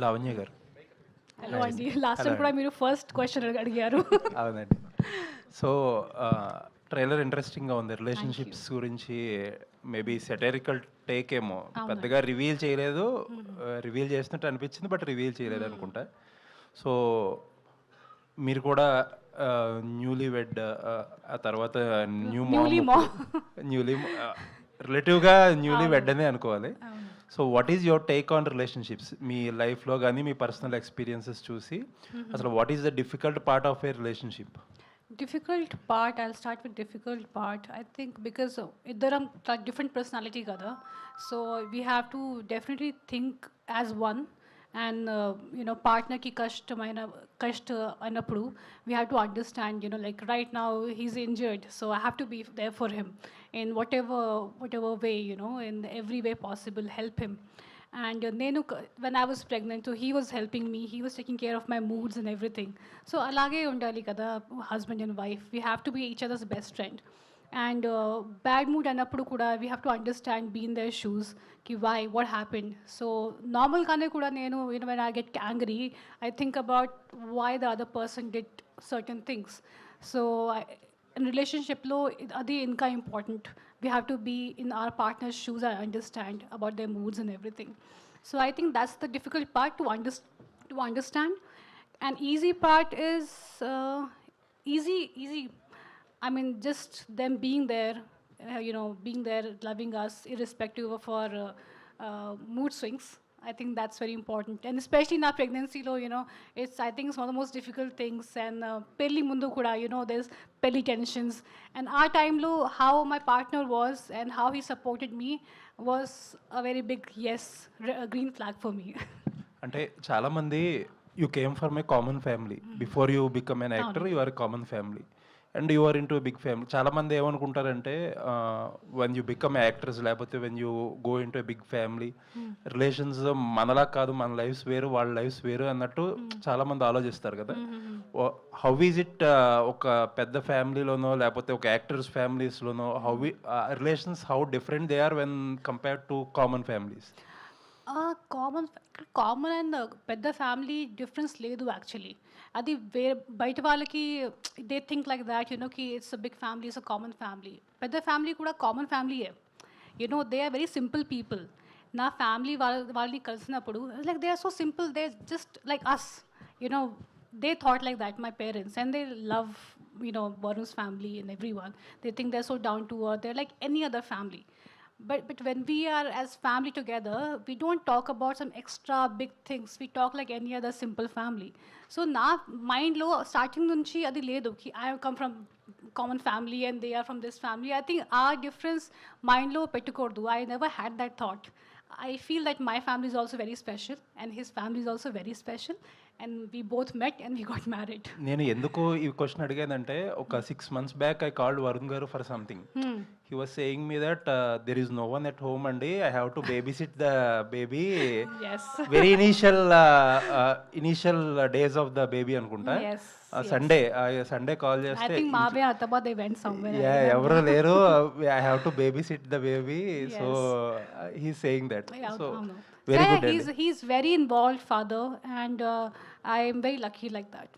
లావణ్య గారు. Hello hi అండి. అండి. లాస్ట్ హలో టైం కూడా అండి. మీరు ఫస్ట్ క్వెషన్ అడిగారు. అవునండి. సో, ట్రైలర్ ఇంట్రెస్టింగ్‌గా ఉంది. Thank you. రిలేషన్‌షిప్స్ గురించి మేబీ సెటైరికల్ టేక్ ఏమో. అవునండి. పెద్దగా రివీల్ చేయలేదు. రివీల్ చేసినట్టు అనిపించింది. But reveal చేయలేదనుకుంటా. సో, మీరు కూడా న్యూలీ వెడ్, ఆ తర్వాత న్యూ మామ్ న్యూలీ ఇప్పుడు న్యూలీ రిలేటివ్‌గా న్యూలీ అవును. వెడ్ అనే అనుకోవాలి. అవును. So what is your take on relationships? మీ లైఫ్‌లో గానీ, మీ పర్సనల్ ఎక్స్‌పీరియన్సెస్ చూసి అసలు what is the difficult part of a relationship? Difficult part, I'll start with difficult part. I think because iddaram different personality kada, so we have to definitely think as one. And partner ki kasht anappudu we have to understand, like right now he's injured, so I have to be there for him in whatever way, in every way possible, help him. And when I was pregnant, so he was helping me, he was taking care of my moods and everything. So alage undali kada, husband and wife, we have to be each other's best friend. And bad mood annappudu kuda we have to understand, be in their shoes, ki why, what happened. So normal kane kuda nenu, when I get angry, I think about why the other person did certain things. So in relationship lo adi inka important, we have to be in our partner's shoes and understand about their moods and everything. So I think that's the difficult part to understand. And easy part is easy. I mean, just them being there, being there, loving us, irrespective of our mood swings. I think that's very important. And especially in our pregnancy, I think it's one of the most difficult things. And pelli mundu kuda, there's pelli tensions. And our time, how my partner was and how he supported me was a very big yes, a green flag for me. అంటే చాలామంది you came from a common family. Before you become an actor అవును. You are common family and you are into big family. చాలామంది ఏమనుకుంటారంటే when you become actors లేకపోతే when you go into big family relations మనలా కాదు, మన lifes వేరు, వాళ్ళ lifes వేరు అన్నట్టు చాలామంది ఆలోచిస్తారు కదా. హౌ ఈజ్ ఇట్ ఒక పెద్ద ఫ్యామిలీలోనో లేకపోతే ఒక యాక్టర్స్ ఫ్యామిలీస్లోనో relations how different they are when compare to common families? Common and పెద్ద ఫ్యామిలీ డిఫరెన్స్ లేదు యాక్చువల్లీ. అది వేరే బయట వాళ్ళకి దే థింక్ లైక్ దాట్, కి it's big family, it's a common family. పెద్ద ఫ్యామిలీ కూడా కామన్ ఫ్యామిలీయే. They are very simple people. నా ఫ్యామిలీ వాళ్ళని కలిసినప్పుడు like they are so simple, they just like us. You know they thought like that, my parents, and they love, Varun's family and everyone. They think they're so down to earth, they're like any other family. But when we are as family together, we don't talk about some extra big things, we talk like any other simple family. So na mind lo starting nunchi adi ledu ki I come from common family and they are from this family. I think our difference mind lo pettukodu, I never had that thought. I feel that my family is also very special and his family is also very special, and we both met and we got married. నేను ఎందుకు ఈ question అడిగానంటే ఒక 6 months back I called Varun గారు for something. He was saying me that there is no one at home అండి, I have to babysit the baby. Yes. Very initial days of the baby అనుకుంటా. Yes, yes. Sunday call I చేస్తే think Mabe Ataba, they went somewhere. I ఎవరు remember. లేరు, I have to babysit the baby. So Yes. He saying that. Yeah, so I know. Very Yeah, good he's అండి. he's very involved father, and I am very lucky like that.